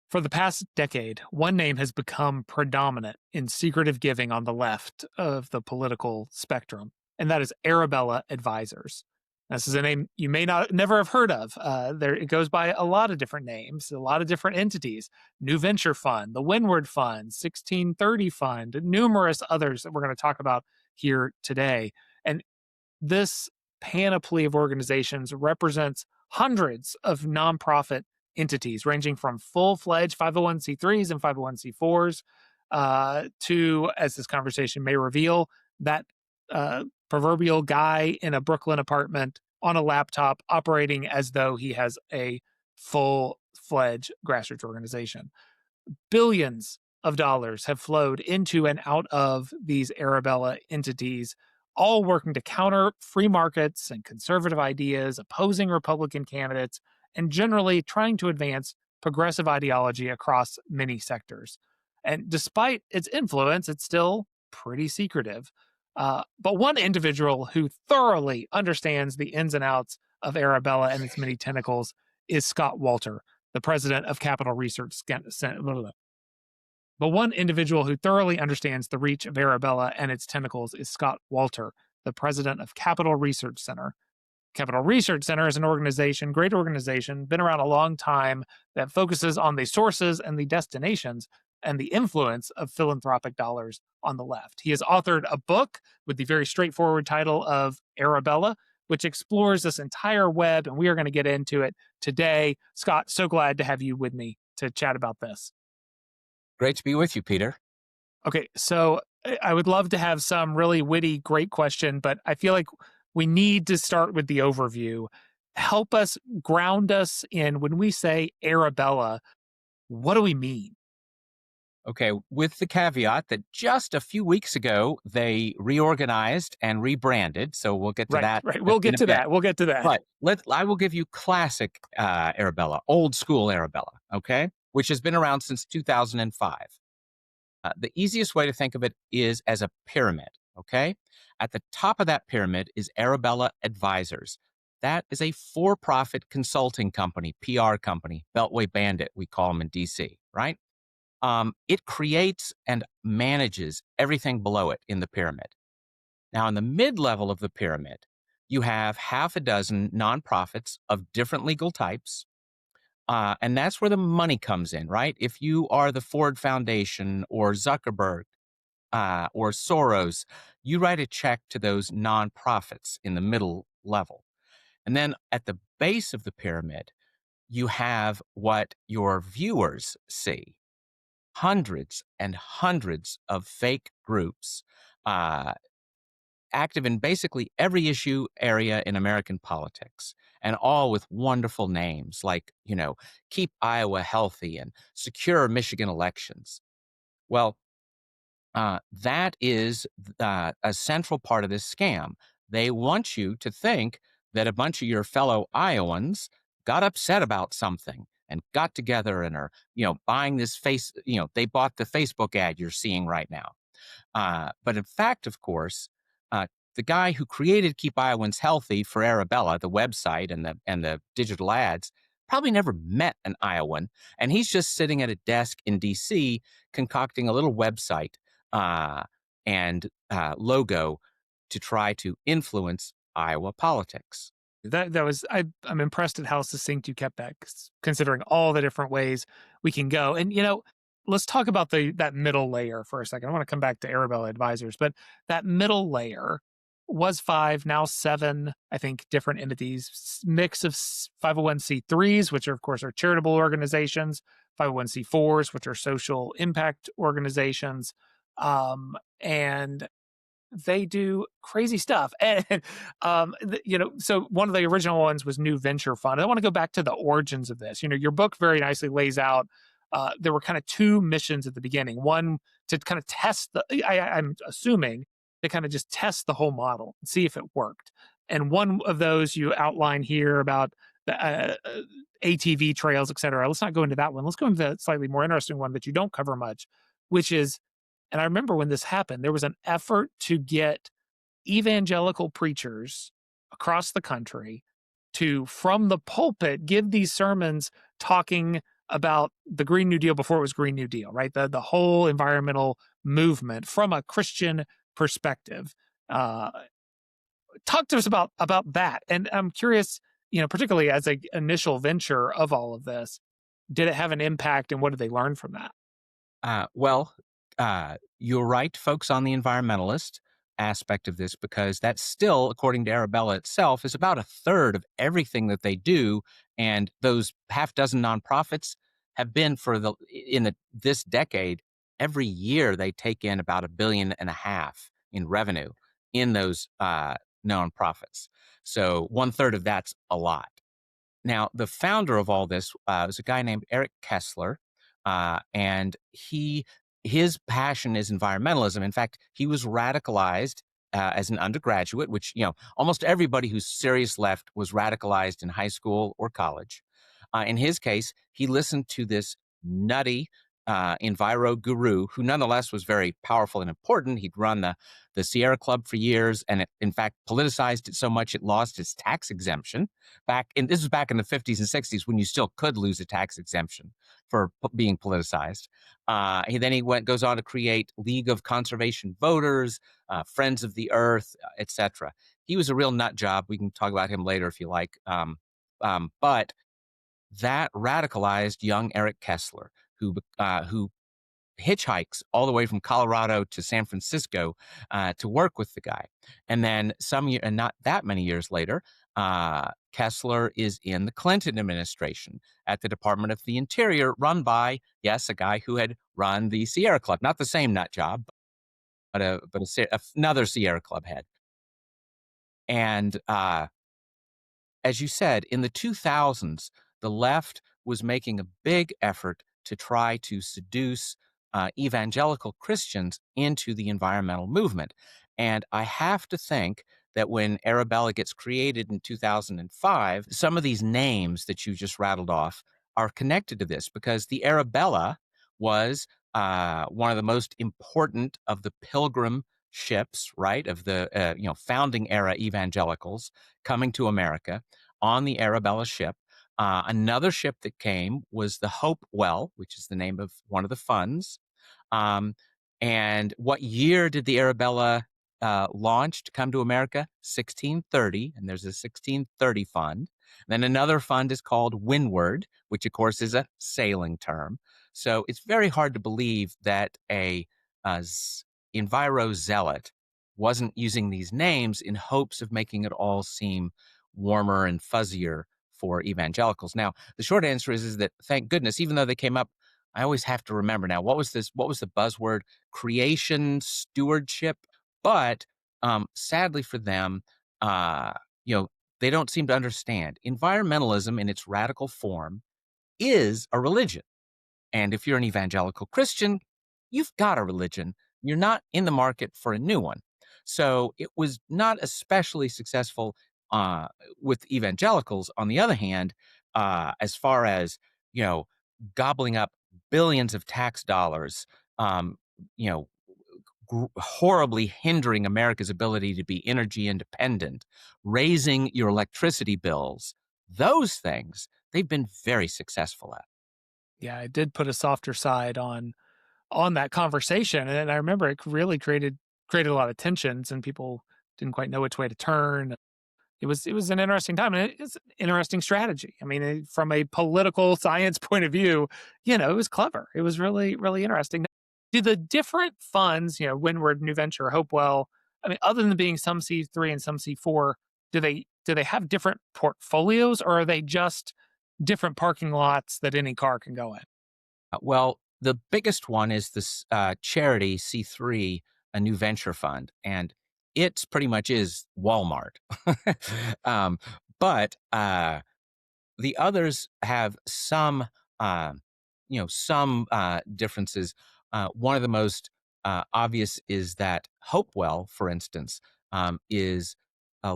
For the past decade, one name has become predominant in secretive giving on the left of the political spectrum, and that is Arabella Advisors. This is a name you may not never have heard of. It goes by a lot of different names, a lot of different entities. New Venture Fund, the Windward Fund, 1630 Fund, numerous others that we're going to talk about here today. And this panoply of organizations represents hundreds of nonprofit entities, ranging from full-fledged 501c3s and 501c4s to, as this conversation may reveal, that proverbial guy in a Brooklyn apartment on a laptop operating as though he has a full-fledged grassroots organization. Billions of dollars have flowed into and out of these Arabella entities, all working to counter free markets and conservative ideas, opposing Republican candidates, and generally trying to advance progressive ideology across many sectors. And despite its influence, it's still pretty secretive. But one individual who thoroughly understands the ins and outs of Arabella and its many tentacles is Scott Walter, the president of Capital Research Center. But one individual who thoroughly understands the reach of Arabella and its tentacles is Scott Walter, the president of Capital Research Center. Capital Research Center is an organization, great organization, been around a long time, that focuses on the sources and the destinations and the influence of philanthropic dollars on the left. He has authored a book with the very straightforward title of Arabella, which explores this entire web, and we are going to get into it today. Scott, so glad to have you with me to chat about this. Great to be with you, Peter. Okay, so I would love to have some really witty, great question, but I feel like we need to start with the overview. Help us, ground us in, when we say Arabella, what do we mean? Okay, with the caveat that just a few weeks ago, they reorganized and rebranded. So we'll get to that. Right. We'll get to that. We'll get to that. But I will give you classic Arabella, old school Arabella, okay, which has been around since 2005. The easiest way to think of it is as a pyramid, okay? At the top of that pyramid is Arabella Advisors. That is a for-profit consulting company, PR company, Beltway Bandit, we call them in DC, right? It creates and manages everything below it in the pyramid. Now, in the mid-level of the pyramid, you have half a dozen nonprofits of different legal types. And that's where the money comes in, right? If you are the Ford Foundation or Zuckerberg or Soros, you write a check to those nonprofits in the middle level. And then at the base of the pyramid, you have what your viewers see. Hundreds and hundreds of fake groups active in basically every issue area in American politics, and all with wonderful names like, Keep Iowa Healthy and Secure Michigan Elections. Well, that is a central part of this scam. They want you to think that a bunch of your fellow Iowans got upset about something and got together and are, buying this they bought the Facebook ad you're seeing right now. But in fact, of course, the guy who created Keep Iowans Healthy for Arabella, the website and the digital ads, probably never met an Iowan, and he's just sitting at a desk in D.C. concocting a little website and logo to try to influence Iowa politics. I'm impressed at how succinct you kept that, considering all the different ways we can go. And, let's talk about that middle layer for a second. I want to come back to Arabella Advisors, but that middle layer was 5, now 7, I think, different entities, mix of 501c3s, which are, of course, are charitable organizations, 501c4s, which are social impact organizations, and they do crazy stuff. And, so one of the original ones was New Venture Fund. I want to go back to the origins of this. Your book very nicely lays out, there were kind of 2 missions at the beginning. One, to kind of test I'm assuming, to kind of just test the whole model and see if it worked. And one of those you outline here about the ATV trails, et cetera. Let's not go into that one. Let's go into the slightly more interesting one that you don't cover much, which is, and I remember when this happened, there was an effort to get evangelical preachers across the country to, from the pulpit, give these sermons talking about the Green New Deal before it was Green New Deal, right? The whole environmental movement from a Christian perspective. Uh, Talk to us about that. And I'm curious, particularly as a initial venture of all of this, did it have an impact, and what did they learn from that? Well, you're right, folks, on the environmentalist aspect of this, because that's still, according to Arabella itself, is about a third of everything that they do. And those half dozen nonprofits have been for this decade. Every year they take in about 1.5 billion in revenue in those nonprofits. So one third of that's a lot. Now, the founder of all this was a guy named Eric Kessler, and his passion is environmentalism. In fact, he was radicalized as an undergraduate, which almost everybody who's serious left was radicalized in high school or college. In his case, he listened to this nutty enviro guru who nonetheless was very powerful and important. He'd run the Sierra Club for years, and it, in fact, politicized it so much it lost its tax exemption. This was back in the 50s and 60s when you still could lose a tax exemption for being politicized. He goes on to create League of Conservation Voters, Friends of the Earth, etc. He was a real nut job. We can talk about him later if you like. But that radicalized young Eric Kessler, who hitchhikes all the way from Colorado to San Francisco to work with the guy. And then and not that many years later, Kessler is in the Clinton administration at the Department of the Interior, run by, yes, a guy who had run the Sierra Club, not the same nut job, but another Sierra Club head. And as you said, in the 2000s, the left was making a big effort to try to seduce evangelical Christians into the environmental movement. And I have to think that when Arabella gets created in 2005, some of these names that you just rattled off are connected to this, because the Arabella was one of the most important of the pilgrim ships, right, of the founding era evangelicals coming to America on the Arabella ship. Another ship that came was the Hopewell, which is the name of one of the funds. Um, and what year did the Arabella launch to come to America? 1630, and there's a 1630 fund. Then another fund is called Windward, which of course is a sailing term. So it's very hard to believe that a enviro zealot wasn't using these names in hopes of making it all seem warmer and fuzzier for evangelicals. Now, the short answer is that thank goodness, even though they came up, I always have to remember now, what was the buzzword? Creation stewardship. But sadly for them, uh, you know, they don't seem to understand. Environmentalism in its radical form is a religion. And if you're an evangelical Christian, you've got a religion. You're not in the market for a new one. So it was not especially successful uh, with evangelicals. On the other hand, as far as, you know, gobbling up billions of tax dollars, um, you know, horribly hindering America's ability to be energy independent, raising your electricity bills, those things they've been very successful at. Yeah, it did put a softer side on that conversation, and I remember it really created a lot of tensions, and people didn't quite know which way to turn. It was an interesting time, and it's an interesting strategy. I mean, from a political science point of view, it was clever. It was really, really interesting. Do the different funds, Windward, New Venture, Hopewell, I mean, other than being some C3 and some C4, do they have different portfolios, or are they just different parking lots that any car can go in? Well, the biggest one is this charity C3, a new venture fund, and it's pretty much is Walmart. um, but the others have uh, some differences. One of the most obvious is that Hopewell, for instance, is a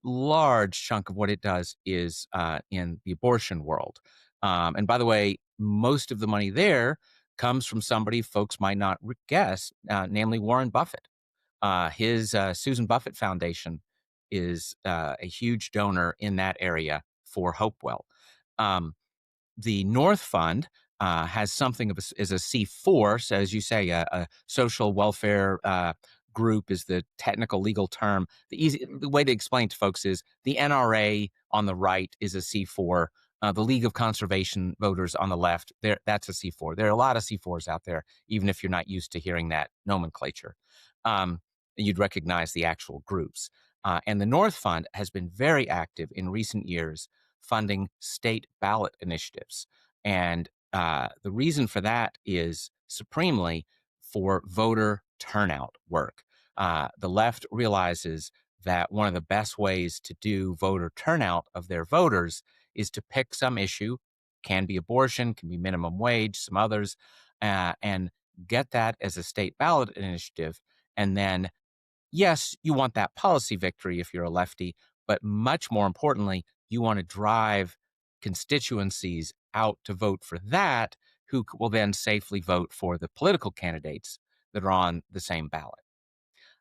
large chunk of what it does is in the abortion world. And by the way, most of the money there comes from somebody folks might not guess, namely Warren Buffett. His Susan Buffett Foundation is a huge donor in that area for Hopewell. Um, The North Fund has something of is a C4, so as you say, a social welfare group is the technical legal term. The way to explain to folks is the NRA on the right is a C4. The League of Conservation Voters on the left, that's a C4. There are a lot of C4s out there, even if you're not used to hearing that nomenclature. Um, you'd recognize the actual groups. And the North Fund has been very active in recent years funding state ballot initiatives. And the reason for that is supremely for voter turnout work. The left realizes that one of the best ways to do voter turnout of their voters is to pick some issue, can be abortion, can be minimum wage, some others, and get that as a state ballot initiative. And then, yes, you want that policy victory if you're a lefty, but much more importantly, you want to drive constituencies out to vote for that, who will then safely vote for the political candidates that are on the same ballot.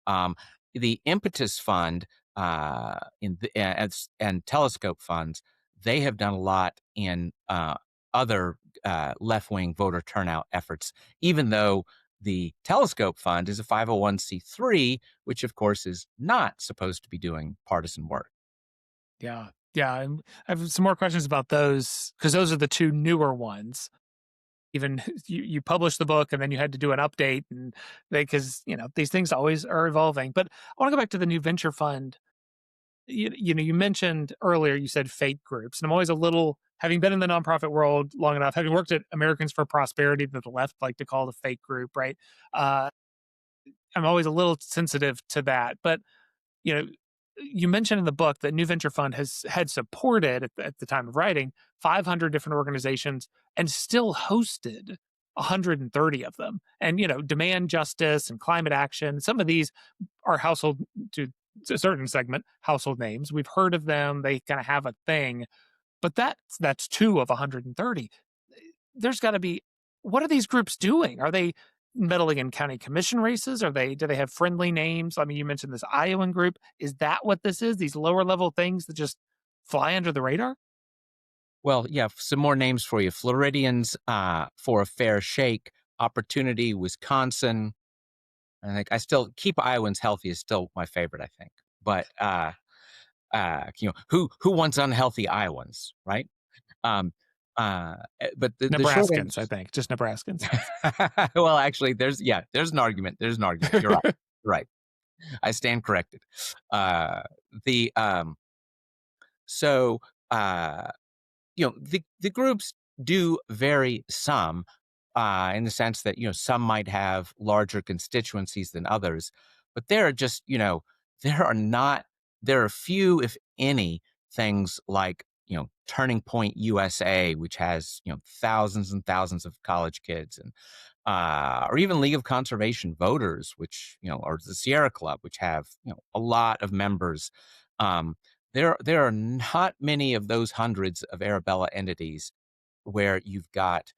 Um, the Impetus Fund and Telescope funds, they have done a lot in other left-wing voter turnout efforts, even though the Telescope Fund is a 501c3, which of course is not supposed to be doing partisan work. Yeah. Yeah. And I have some more questions about those because those are the two newer ones. Even you published the book and then you had to do an update and because these things always are evolving. But I want to go back to the new venture fund. You mentioned earlier, you said fake groups, and I'm always a little, having been in the nonprofit world long enough, having worked at Americans for Prosperity that the left like to call the fake group, right? Uh, I'm always a little sensitive to that. But you know, you mentioned in the book that New Venture Fund had supported at the time of writing 500 different organizations and still hosted 130 of them. And demand justice and climate action. Some of these are household to a certain segment household names. We've heard of them. They kind of have a thing, but that's two of 130. There's got to be, what are these groups doing? Are they meddling in county commission races? Do they have friendly names? I mean, you mentioned this Iowan group. Is that what this is? These lower level things that just fly under the radar? Well, yeah, some more names for you. Floridians for a Fair Shake, Opportunity, Wisconsin. I still keep Iowans healthy is still my favorite, I think. But who wants unhealthy Iowans, right? Um, but the short Nebraskans, I answer, think, just Nebraskans. well, actually, there's an argument. There's an argument. You're right. You're right. I stand corrected. The so the groups do vary some in the sense that some might have larger constituencies than others, but there are just there are few, if any, things like Turning Point USA, which has thousands and thousands of college kids, and or even League of Conservation Voters, which or the Sierra Club, which have a lot of members. Um, there are not many of those hundreds of Arabella entities where you've got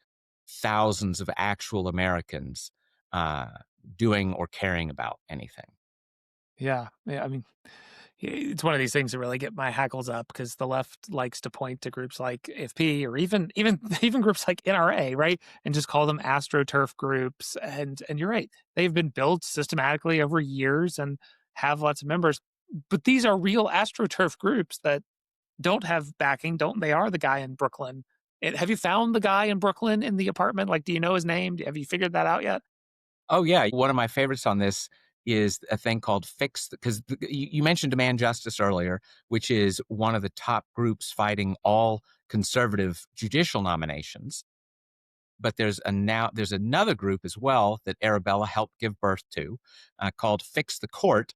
thousands of actual Americans uh, doing or caring about anything. Yeah. Yeah. I mean, it's one of these things that really get my hackles up because the left likes to point to groups like AFP or even even groups like NRA, right? And just call them astroturf groups. And you're right. They've been built systematically over years and have lots of members. But these are real astroturf groups that don't have backing, don't they? Are the guy in Brooklyn. Have you found the guy in Brooklyn in the apartment? Like, do you know his name? Have you figured that out yet? Oh yeah, one of my favorites on this is a thing called Fix, because you mentioned Demand Justice earlier, which is one of the top groups fighting all conservative judicial nominations. But there's another group as well that Arabella helped give birth to, called Fix the Court,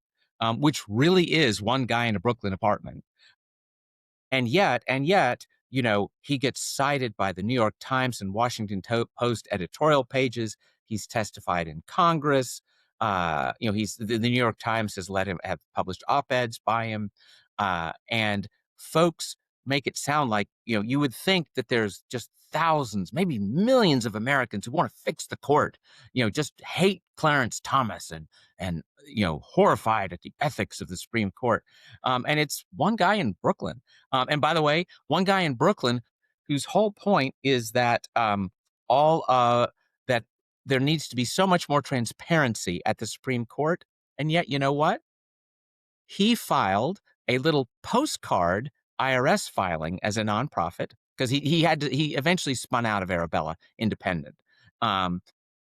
which really is one guy in a Brooklyn apartment. And yet, he gets cited by the New York Times and Washington Post editorial pages. He's testified in Congress. The New York Times has let him have published op-eds by him. And folks make it sound like, you would think that there's just thousands, maybe millions of Americans who want to fix the court, just hate Clarence Thomas and horrified at the ethics of the Supreme Court. And it's one guy in Brooklyn. And by the way, one guy in Brooklyn whose whole point is that all that there needs to be so much more transparency at the Supreme Court. And yet, you know what? He filed a little postcard IRS filing as a nonprofit because he eventually spun out of Arabella independent. Um,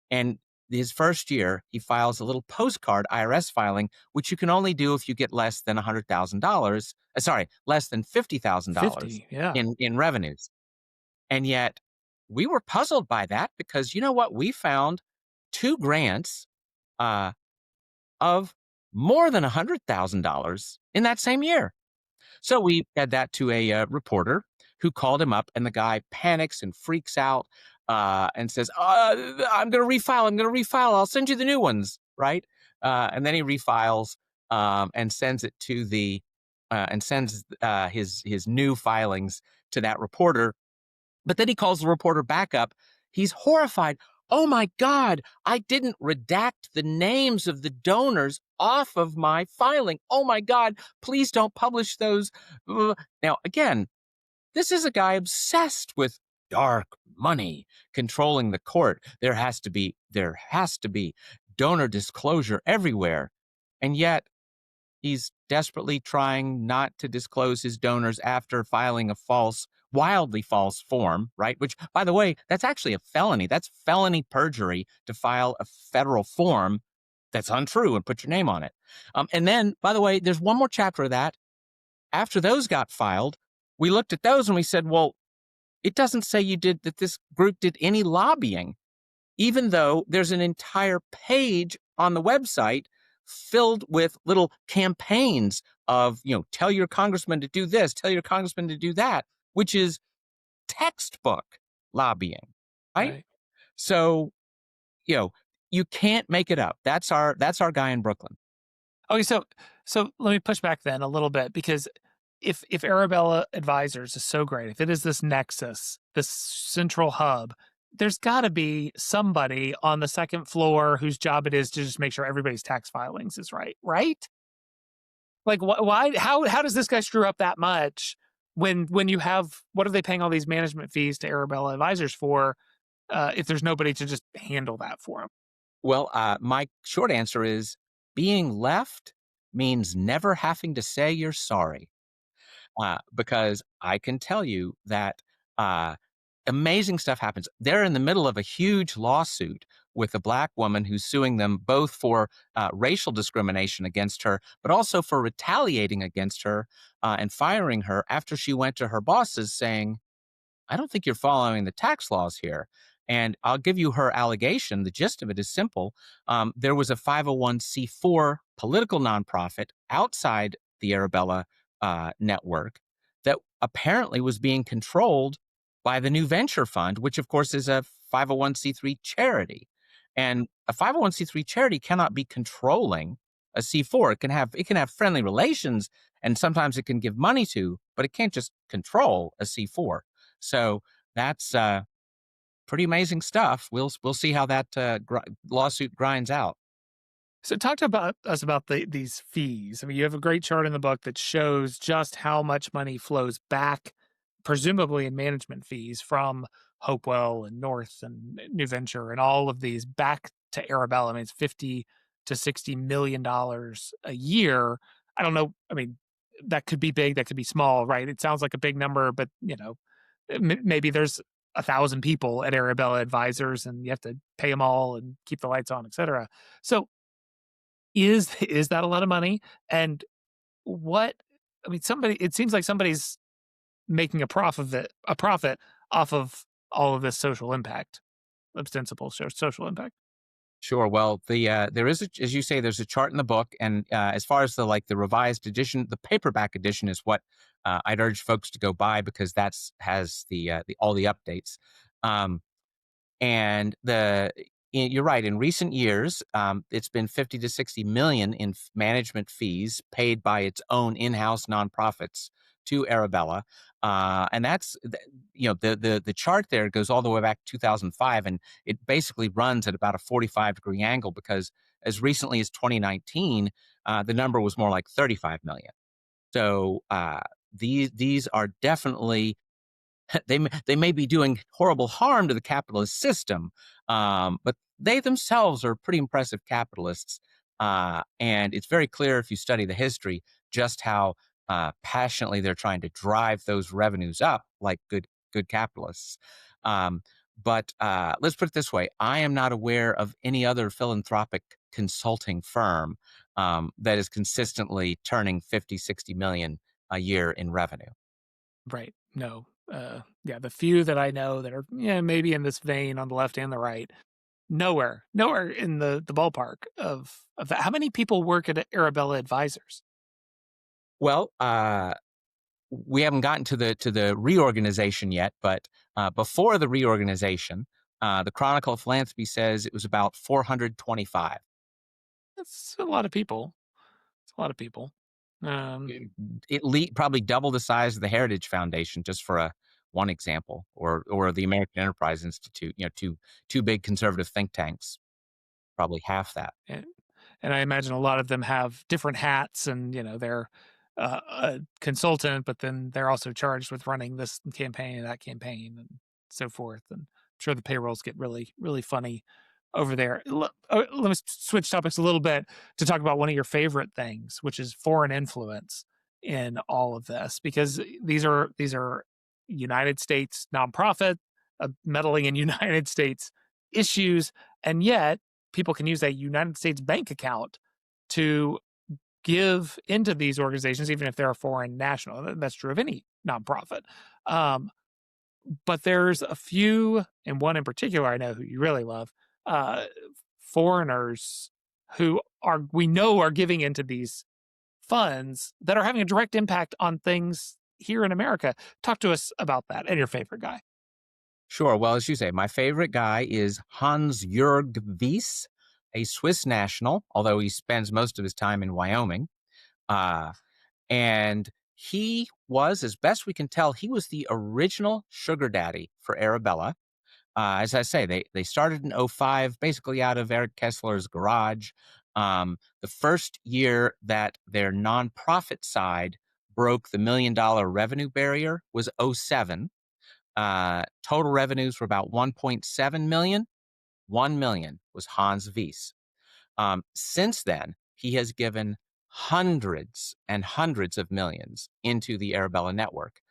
and his first year, he files a little postcard IRS filing, which you can only do if you get less than $100,000. Sorry, less than $50,000 50, yeah. in revenues. And yet, we were puzzled by that because you know what? We found two grants uh, of more than $100,000 in that same year. So we had that to a reporter who called him up, and the guy panics and freaks out and says, "I'm going to refile. I'm going to refile. I'll send you the new ones." Right? And then he refiles and sends it to the and sends his new filings to that reporter. But then he calls the reporter back up. He's horrified. Oh my God, I didn't redact the names of the donors off of my filing. Oh my God, please don't publish those. Now, again, this is a guy obsessed with dark money controlling the court. There has to be donor disclosure everywhere. And yet, he's desperately trying not to disclose his donors after filing a wildly false form, right? Which, by the way, that's actually a felony. That's felony perjury to file a federal form that's untrue and put your name on it. And then, by the way, there's one more chapter of that. After those got filed, we looked at those and we said, well, it doesn't say that this group did any lobbying, even though there's an entire page on the website filled with little campaigns of, tell your congressman to do this, tell your congressman to do that, which is textbook lobbying, right? Right. So, you can't make it up. That's our guy in Brooklyn. Okay, so let me push back then a little bit because if Arabella Advisors is so great, if it is this nexus, this central hub, there's got to be somebody on the second floor whose job it is to just make sure everybody's tax filings is right, right? Like, why? How does this guy screw up that much when you have what are they paying all these management fees to Arabella Advisors for if there's nobody to just handle that for him? Well, my short answer is being left means never having to say you're sorry. Because I can tell you that uh, amazing stuff happens. They're in the middle of a huge lawsuit with a black woman who's suing them both for racial discrimination against her, but also for retaliating against her and firing her after she went to her bosses saying, I don't think you're following the tax laws here. And I'll give you her allegation. The gist of it is simple. There was a 501c4 political nonprofit outside the Arabella network that apparently was being controlled by the New Venture Fund, which of course is a 501c3 charity. And a 501c3 charity cannot be controlling a C4. It can have friendly relations and sometimes it can give money to, but it can't just control a C4. So that's pretty amazing stuff. We'll see how that lawsuit grinds out. So talk to us about these fees. I mean, you have a great chart in the book that shows just how much money flows back, presumably in management fees from Hopewell and North and New Venture and all of these back to Arabella. I mean, it's $50 to $60 million a year. I don't know. I mean, that could be big, that could be small, right? It sounds like a big number, but maybe there's 1,000 people at Arabella Advisors, and you have to pay them all and keep the lights on, et cetera. So is that a lot of money? And what I mean, it seems like somebody's making a profit off of all of this social impact, ostensible social impact. Sure. Well, there is, as you say, there's a chart in the book, and as far as the revised edition, the paperback edition is what I'd urge folks to go buy because has the all the updates. Um, and you're right. In recent years, it's been 50 to 60 million in management fees paid by its own in-house nonprofits to Arabella, and the chart there goes all the way back to 2005, and it basically runs at about a 45-degree angle because as recently as 2019, the number was more like 35 million. So these are definitely they may be doing horrible harm to the capitalist system, but they themselves are pretty impressive capitalists. And it's very clear if you study the history just how passionately they're trying to drive those revenues up, like good capitalists. Um, but let's put it this way: I am not aware of any other philanthropic consulting firm that is consistently turning 50, 60 million a year in revenue. Right. No. Yeah, the few that I know that are, yeah, maybe in this vein on the left and the right, nowhere in the ballpark of that. How many people work at Arabella Advisors? Well, we haven't gotten to the reorganization yet, but before the reorganization, the Chronicle of Philanthropy says it was about 425. That's a lot of people. It's a lot of people. Um, Probably double the size of the Heritage Foundation, just for a one example, or the American Enterprise Institute. Two big conservative think tanks, probably half that. and and I imagine a lot of them have different hats, and they're a consultant, but then they're also charged with running this campaign and that campaign and so forth. And I'm sure the payrolls get really, really funny over there. Let me switch topics a little bit to talk about one of your favorite things, which is foreign influence in all of this, because these are United States nonprofit meddling in United States issues, and yet people can use a United States bank account to give into these organizations, even if they're a foreign national. That's true of any nonprofit. Um, but there's a few, and one in particular I know who you really love, uh, foreigners who we know are giving into these funds that are having a direct impact on things here in America. Talk to us about that and your favorite guy. Sure. Well, as you say, my favorite guy is Hans-Jörg Wyss, a Swiss national, although he spends most of his time in Wyoming. Uh, and he was, as best we can tell, he was the original sugar daddy for Arabella. As I say, they started in '05, basically out of Eric Kessler's garage. The first year that their nonprofit side broke the $1 million revenue barrier was '07. Total revenues were about 1.7 million. 1 million was Hans Wyss. Since then, he has given hundreds and hundreds of millions into the Arabella network.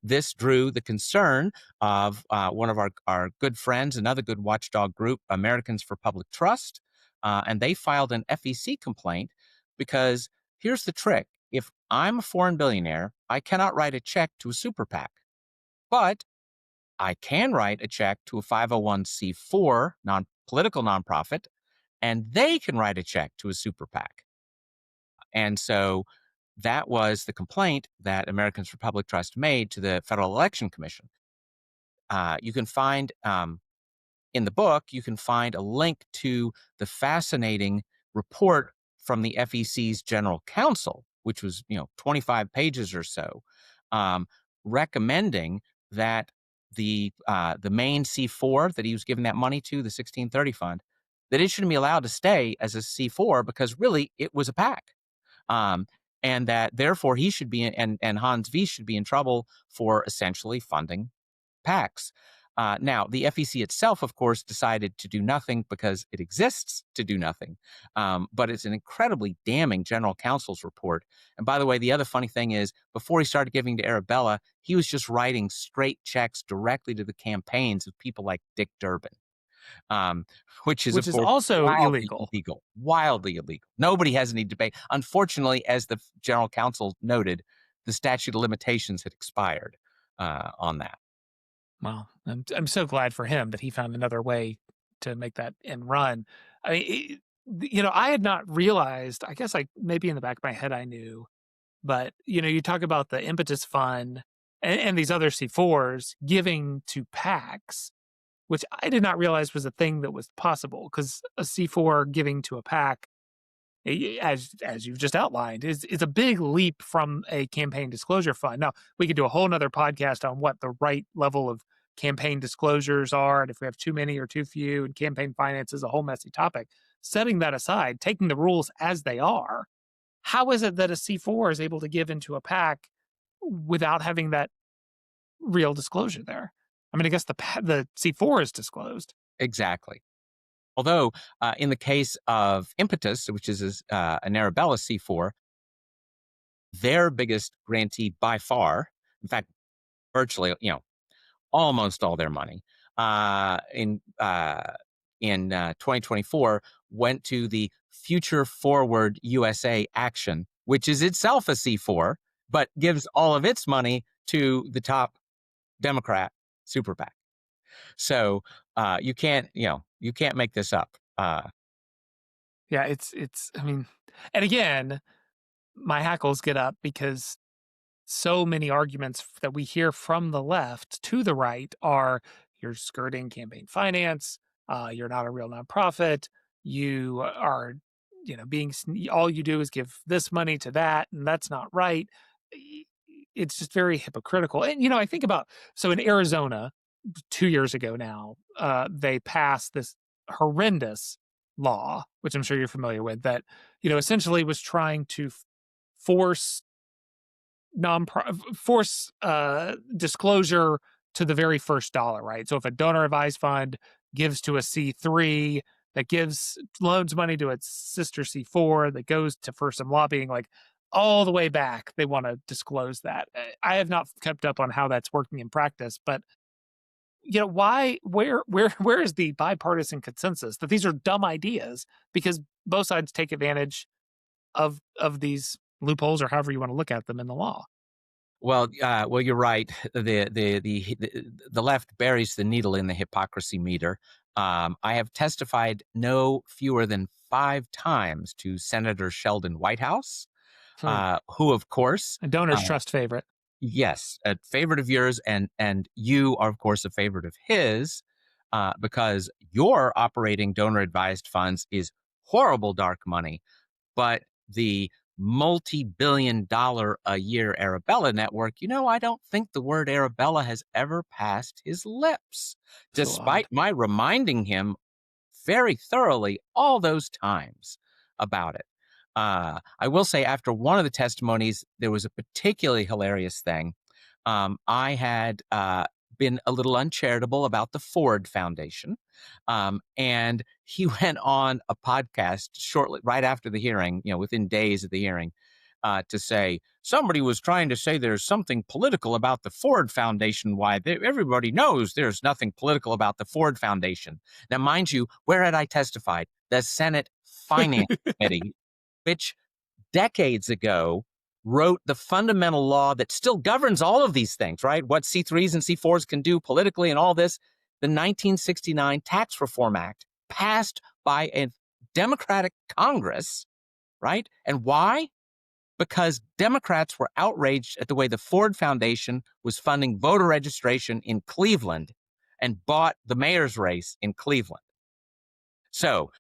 This drew the concern of one of our good friends, another good watchdog group, Americans for Public Trust, and they filed an FEC complaint because here's the trick. If I'm a foreign billionaire, I cannot write a check to a super PAC, but I can write a check to a 501c4 political nonprofit, and they can write a check to a super PAC. And so that was the complaint that Americans for Public Trust made to the Federal Election Commission. You can find in the book, you can find a link to the fascinating report from the FEC's general counsel, which was 25 pages or so, recommending that the main C4 that he was giving that money to, the 1630 fund, that it shouldn't be allowed to stay as a C4 because really it was a PAC. And that therefore he should be and Hans Wyss should be in trouble for essentially funding PACs. Now, the FEC itself, of course, decided to do nothing because it exists to do nothing. But it's an incredibly damning general counsel's report. And by the way, the other funny thing is, before he started giving to Arabella, he was just writing straight checks directly to the campaigns of people like Dick Durbin, which is, of Which is course, also wildly illegal. illegal. Wildly illegal. Nobody has any debate. Unfortunately, as the general counsel noted, the statute of limitations had expired on that. Well, I'm so glad for him that he found another way to make that end run. I mean, I had not realized. I guess, maybe in the back of my head I knew, but you talk about the impetus fund and these other C4s giving to PACs, which I did not realize was a thing that was possible, because a C4 giving to a PAC, as you've just outlined, is a big leap from a campaign disclosure fund. Now, we could do a whole nother podcast on what the right level of campaign disclosures are, and if we have too many or too few, and campaign finance is a whole messy topic. Setting that aside, taking the rules as they are, how is it that a C4 is able to give into a PAC without having that real disclosure there. I mean, I guess the C4 is disclosed. Exactly. Although, in the case of Impetus, which is an Arabella C4, their biggest grantee by far, in fact, virtually, almost all their money, in 2024 went to the Future Forward USA Action, which is itself a C4, but gives all of its money to the top Democrat super PAC. So you can't make this up. Yeah, it's. I mean, and again, my hackles get up because so many arguments that we hear from the left to the right are you're skirting campaign finance, you're not a real nonprofit, you are, being all you do is give this money to that, and that's not right. It's just very hypocritical. And I think about so in Arizona 2 years ago now, they passed this horrendous law, which I'm sure you're familiar with, that essentially was trying to force disclosure to the very first dollar, right? So if a donor advised fund gives to a C3 that gives loans money to its sister C4 that goes to for some lobbying, like all the way back, they want to disclose that. I have not kept up on how that's working in practice, but why where is the bipartisan consensus that these are dumb ideas because both sides take advantage of these loopholes or however you want to look at them in the law. Well, you're right. The left buries the needle in the hypocrisy meter. I have testified no fewer than 5 times to Senator Sheldon Whitehouse, Hmm. who, of course, A donor's uh, trust favorite. yes, a favorite of yours, and you are, of course, a favorite of his, because your operating donor advised funds is horrible dark money, but the multi-billion-dollar a year Arabella network, I don't think the word Arabella has ever passed his lips, So despite odd. my reminding him very thoroughly all those times about it. I will say, after one of the testimonies, there was a particularly hilarious thing. I had been a little uncharitable about the Ford Foundation, and he went on a podcast shortly right after the hearing, within days of the hearing, to say somebody was trying to say there's something political about the Ford Foundation. Why everybody knows there's nothing political about the Ford Foundation. Now, mind you, where had I testified? The Senate Finance Committee, which decades ago wrote the fundamental law that still governs all of these things, right? What C3s and C4s can do politically and all this. The 1969 Tax Reform Act passed by a Democratic Congress, right? And why? Because Democrats were outraged at the way the Ford Foundation was funding voter registration in Cleveland and bought the mayor's race in Cleveland. So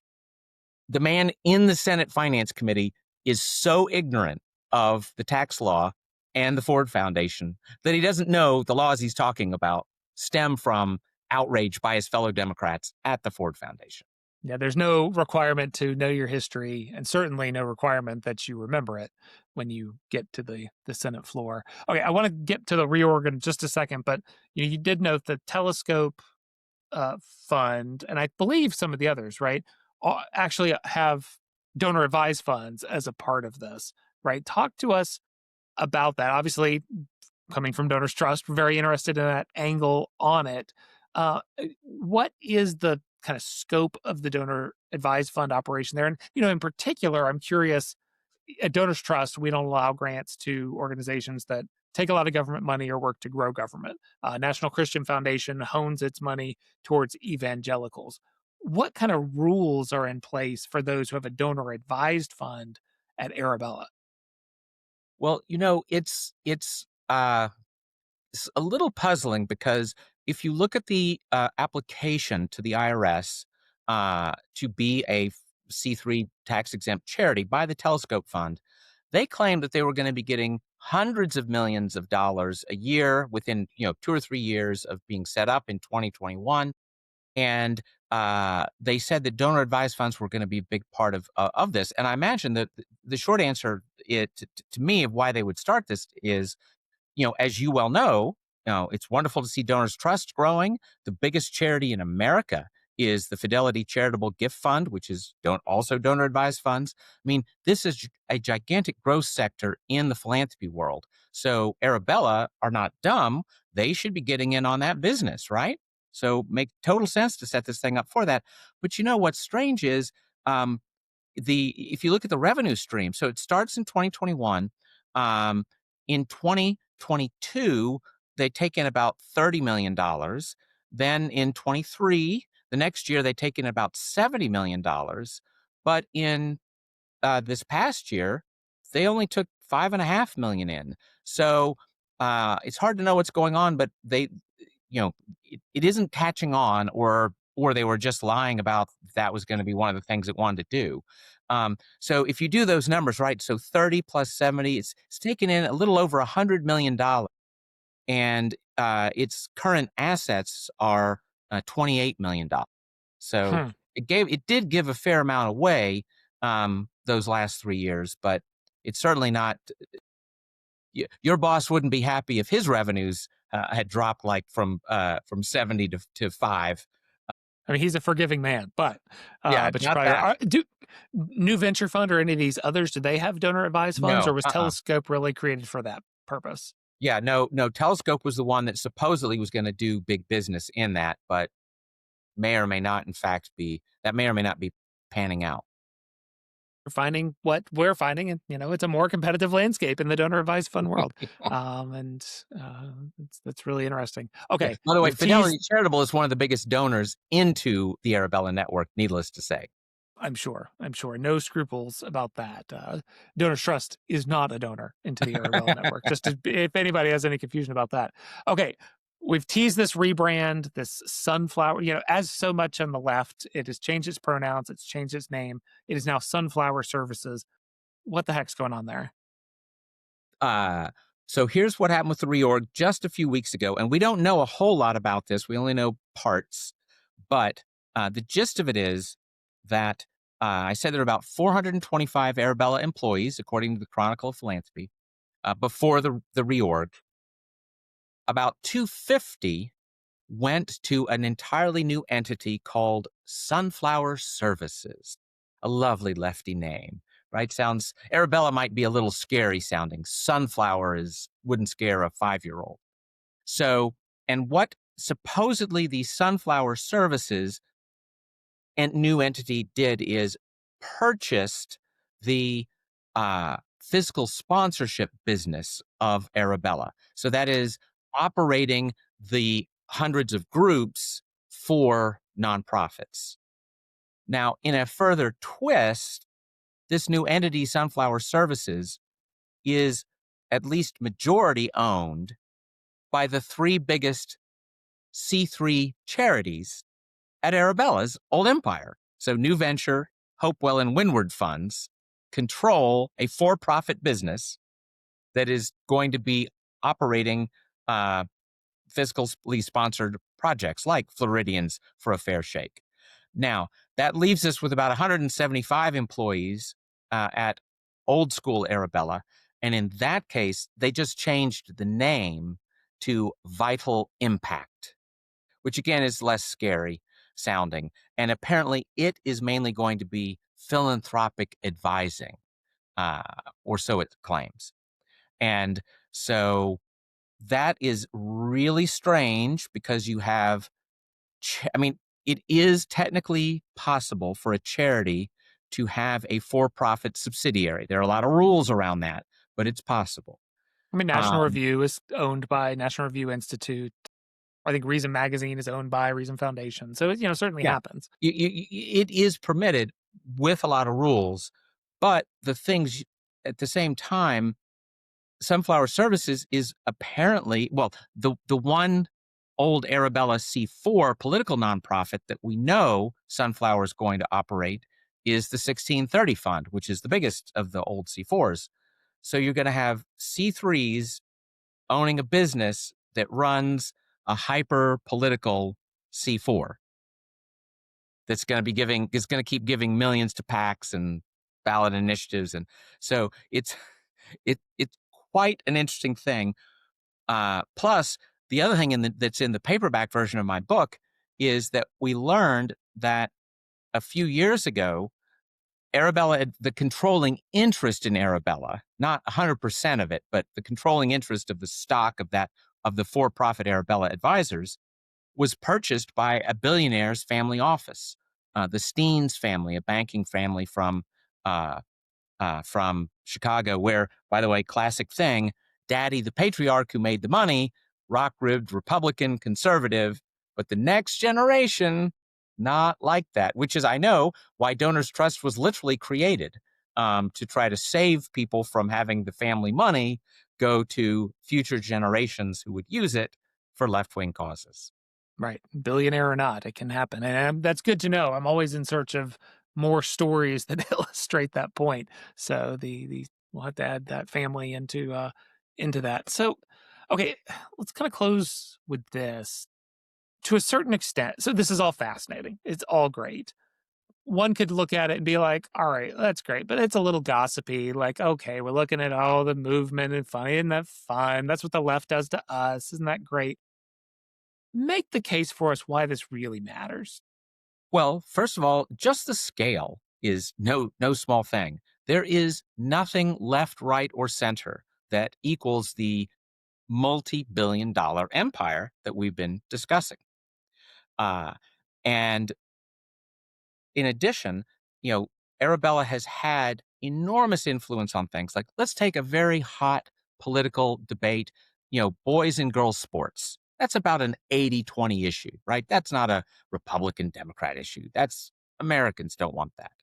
the man in the Senate Finance Committee is so ignorant of the tax law and the Ford Foundation that he doesn't know the laws he's talking about stem from outrage by his fellow Democrats at the Ford Foundation. Yeah, there's no requirement to know your history, and certainly no requirement that you remember it when you get to the Senate floor. Okay, I want to get to the reorg in just a second, but you did note the Telescope fund, and I believe some of the others, right, actually have donor advised funds as a part of this, right? Talk to us about that. Obviously, coming from Donors Trust, we're very interested in that angle on it. What is the kind of scope of the donor advised fund operation there? And, in particular, I'm curious, at Donors Trust, we don't allow grants to organizations that take a lot of government money or work to grow government. National Christian Foundation hones its money towards evangelicals. What kind of rules are in place for those who have a donor advised fund at Arabella? Well, it's a little puzzling because if you look at the application to the IRS to be a C3 tax exempt charity by the Telescope Fund, they claimed that they were going to be getting hundreds of millions of dollars a year within 2 or 3 years of being set up in 2021. And they said that donor advised funds were going to be a big part of this. And I imagine that the short answer to me of why they would start this is, as you well know, It's wonderful to see Donors Trust growing. The biggest charity in America is the Fidelity Charitable Gift Fund, which is also donor advised funds. I mean, this is a gigantic growth sector in the philanthropy world. So Arabella are not dumb. They should be getting in on that business, right? So make total sense to set this thing up for that. But what's strange is um, if you look at the revenue stream, so it starts in 2021. In 2022, they take in about $30 million. Then in 23, the next year, they take in about $70 million. But in this past year, they only took $5.5 million in. So it's hard to know what's going on, but it isn't catching on, or they were just lying about that was going to be one of the things it wanted to do. So if you do those numbers right, so 30 plus 70, it's taken in a little over $100 million, and its current assets are $28 million. So it did give a fair amount away those last 3 years, but it's certainly not. Your boss wouldn't be happy if his revenues had dropped like from 70 to 5. I mean, he's a forgiving man, but Yeah, but you not probably that. do New Venture Fund or any of these others, do they have donor advised funds, No. or was Telescope really created for that purpose? Yeah, no. Telescope was the one that supposedly was going to do big business in that, but may or may not, in fact, may or may not be panning out. We're finding what we're finding, and it's a more competitive landscape in the donor advised fund world, and that's really interesting. Okay, By the way, we've Fidelity teased. Charitable is one of the biggest donors into the Arabella network, needless to say. I'm sure. No scruples about that. Donors Trust is not a donor into the Arabella network. If anybody has any confusion about that. Okay, we've teased this rebrand, this Sunflower. As so much on the left, it has changed its pronouns, it's changed its name. It is now Sunflower Services. What the heck's going on there? So here's what happened with the reorg just a few weeks ago, and we don't know a whole lot about this. We only know parts, but the gist of it is that I said there are about 425 Arabella employees, according to the Chronicle of Philanthropy, before the reorg. About 250 went to an entirely new entity called Sunflower Services. A lovely lefty name, right? Arabella might be a little scary sounding. Sunflower wouldn't scare a 5-year-old. So, and what supposedly the Sunflower Services and new entity did is purchased the fiscal sponsorship business of Arabella. So that is operating the hundreds of groups for nonprofits. Now, in a further twist, this new entity, Sunflower Services, is at least majority owned by the three biggest C3 charities at Arabella's old empire. So New Venture, Hopewell, and Windward funds control a for-profit business that is going to be operating fiscally sponsored projects like Floridians for a Fair Shake. Now, that leaves us with about 175 employees at old school Arabella. And in that case, they just changed the name to Vital Impact, which again is less scary sounding. And apparently it is mainly going to be philanthropic advising, or so it claims. And so that is really strange because you have, it is technically possible for a charity to have a for-profit subsidiary. There are a lot of rules around that, but it's possible. I mean, National Review is owned by National Review Institute. I think Reason Magazine is owned by Reason Foundation. So it certainly happens. It is permitted with a lot of rules, but the things at the same time, Sunflower Services is apparently, well, the one old Arabella C4 political nonprofit that we know Sunflower is going to operate is the 1630 Fund, which is the biggest of the old C4s. So you're going to have C3s owning a business that runs a hyper political C4 that's going to keep giving millions to PACs and ballot initiatives. And so it's quite an interesting thing. Plus, The other thing that's in the paperback version of my book is that we learned that a few years ago, Arabella, the controlling interest in Arabella, not 100% of it, but the controlling interest of the stock of the for-profit Arabella Advisors was purchased by a billionaire's family office, the Steens family, a banking family uh, from Chicago, where, by the way, classic thing, Daddy, the patriarch who made the money, rock-ribbed Republican conservative, but the next generation, not like that, which is, I know, why Donors Trust was literally created, to try to save people from having the family money go to future generations who would use it for left-wing causes. Right. Billionaire or not, it can happen. And that's good to know. I'm always in search of more stories that illustrate that point. So the we'll have to add that family into that. So okay, let's kind of close with this to a certain extent. So this is all fascinating. It's all great. One could look at it and be like, all right, that's great, but it's a little gossipy. Like, okay, we're looking at all the movement and fun. Isn't that fun? That's what the left does to us. Isn't that great? Make the case for us why this really matters. Well, first of all, just the scale is no small thing. There is nothing left, right, or center that equals the multi-billion-dollar empire that we've been discussing. Uh, and in addition, you know, Arabella has had enormous influence on things like, let's take a very hot political debate, boys and girls sports. That's about an 80-20 issue, right? That's not a Republican Democrat issue. That's Americans don't want that.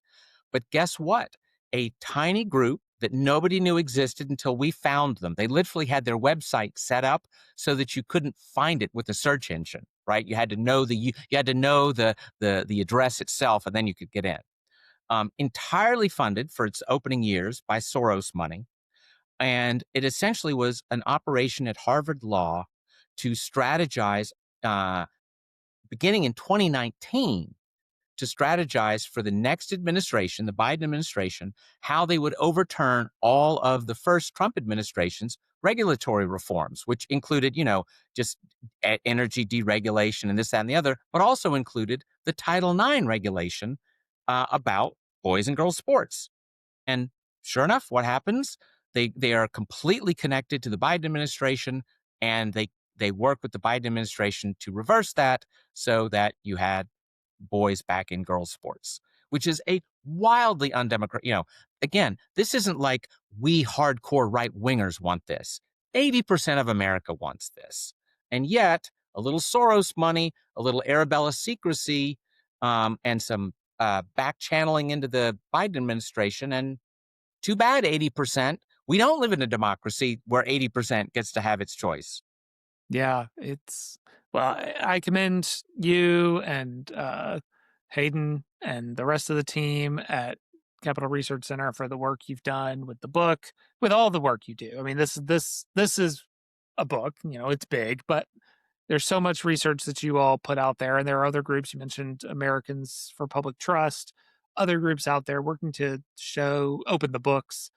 But guess what? A tiny group that nobody knew existed until we found them. They literally had their website set up so that you couldn't find it with a search engine, right? You had to know the address itself, and then you could get in. Entirely funded for its opening years by Soros money, and it essentially was an operation at Harvard Law to strategize, beginning in 2019, to strategize for the next administration, the Biden administration, how they would overturn all of the first Trump administration's regulatory reforms, which included, just energy deregulation and this, that, and the other, but also included the Title IX regulation about boys and girls sports. And sure enough, what happens? They are completely connected to the Biden administration, and they work with the Biden administration to reverse that so that you had boys back in girls sports, which is a wildly undemocratic. Again, this isn't like we hardcore right wingers want this. 80% of America wants this. And yet a little Soros money, a little Arabella secrecy, and some back channeling into the Biden administration. And too bad, 80%. We don't live in a democracy where 80% gets to have its choice. Yeah, well, I commend you and Hayden and the rest of the team at Capital Research Center for the work you've done with the book, with all the work you do. I mean, this is a book, it's big, but there's so much research that you all put out there, and there are other groups. You mentioned Americans for Public Trust, other groups out there working to open the books.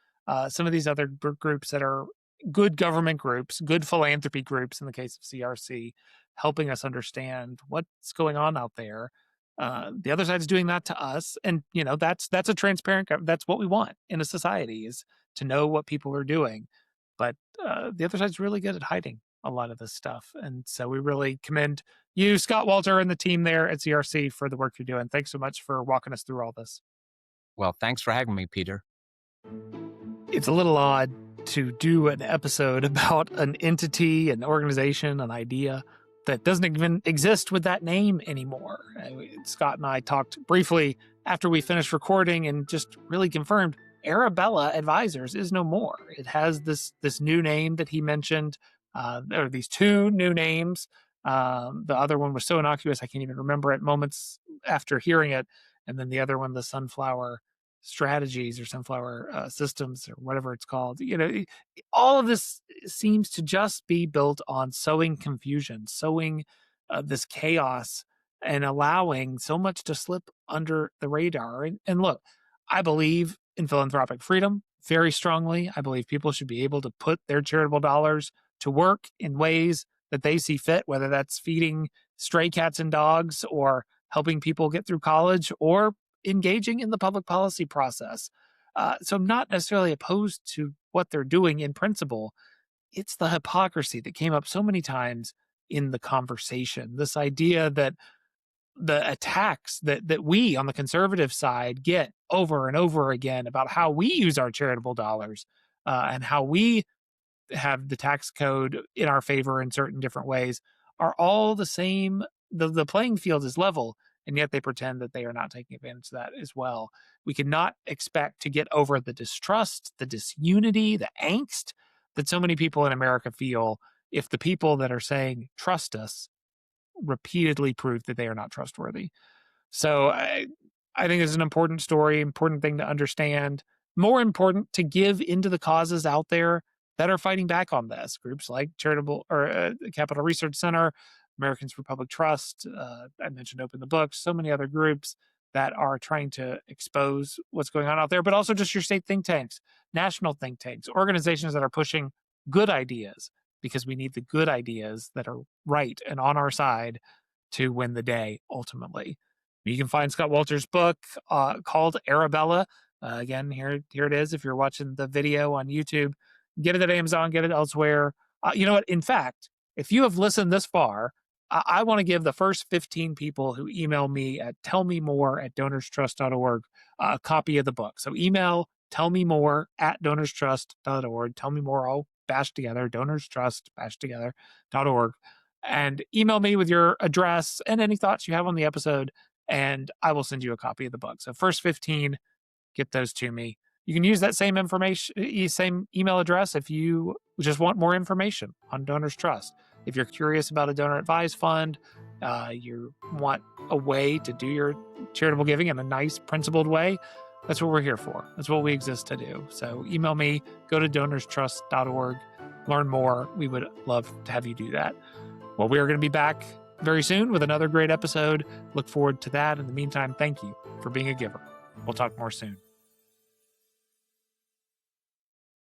Some of these other groups that are good government groups, good philanthropy groups in the case of CRC, helping us understand what's going on out there. The other side's doing that to us, and that's a transparent. That's what we want in a society, is to know what people are doing. But the other side's really good at hiding a lot of this stuff, and so we really commend you, Scott Walter, and the team there at CRC for the work you're doing. Thanks so much for walking us through all this. Well, thanks for having me, Peter. It's a little odd to do an episode about an entity, an organization, an idea that doesn't even exist with that name anymore. Scott and I talked briefly after we finished recording and just really confirmed Arabella Advisors is no more. It has this new name that he mentioned, or these two new names. The other one was so innocuous I can't even remember it moments after hearing it. And then the other one, the Sunflower Strategies or Sunflower Systems or whatever it's called. All of this seems to just be built on sowing confusion, sowing this chaos, and allowing so much to slip under the radar. And look, I believe in philanthropic freedom very strongly. I believe people should be able to put their charitable dollars to work in ways that they see fit, whether that's feeding stray cats and dogs or helping people get through college or engaging in the public policy process. So I'm not necessarily opposed to what they're doing in principle. It's the hypocrisy that came up so many times in the conversation. This idea that the attacks that we on the conservative side get over and over again about how we use our charitable dollars, and how we have the tax code in our favor in certain different ways are all the same. The playing field is level, and yet they pretend that they are not taking advantage of that as well. We cannot expect to get over the distrust, the disunity, the angst that so many people in America feel if the people that are saying trust us repeatedly prove that they are not trustworthy. So I think it's an important story, important thing to understand. More important to give into the causes out there that are fighting back on this. Groups like Charitable or Capital Research Center, Americans for Public Trust. I mentioned Open the Books. So many other groups that are trying to expose what's going on out there, but also just your state think tanks, national think tanks, organizations that are pushing good ideas, because we need the good ideas that are right and on our side to win the day ultimately. You can find Scott Walter's book called Arabella. Again, here it is. If you're watching the video on YouTube, get it at Amazon, get it elsewhere. You know what? In fact, if you have listened this far, I want to give the first 15 people who email me at tellmemore@donorstrust.org a copy of the book. So email tellmemore@donorstrust.org. Tell me more, all bashed together, donorstrust bashed together.org. And email me with your address and any thoughts you have on the episode, and I will send you a copy of the book. So first 15, get those to me. You can use that same information, same email address if you just want more information on Donors Trust. If you're curious about a donor advised fund, you want a way to do your charitable giving in a nice, principled way, that's what we're here for. That's what we exist to do. So email me, go to donorstrust.org, learn more. We would love to have you do that. Well, we are going to be back very soon with another great episode. Look forward to that. In the meantime, thank you for being a giver. We'll talk more soon.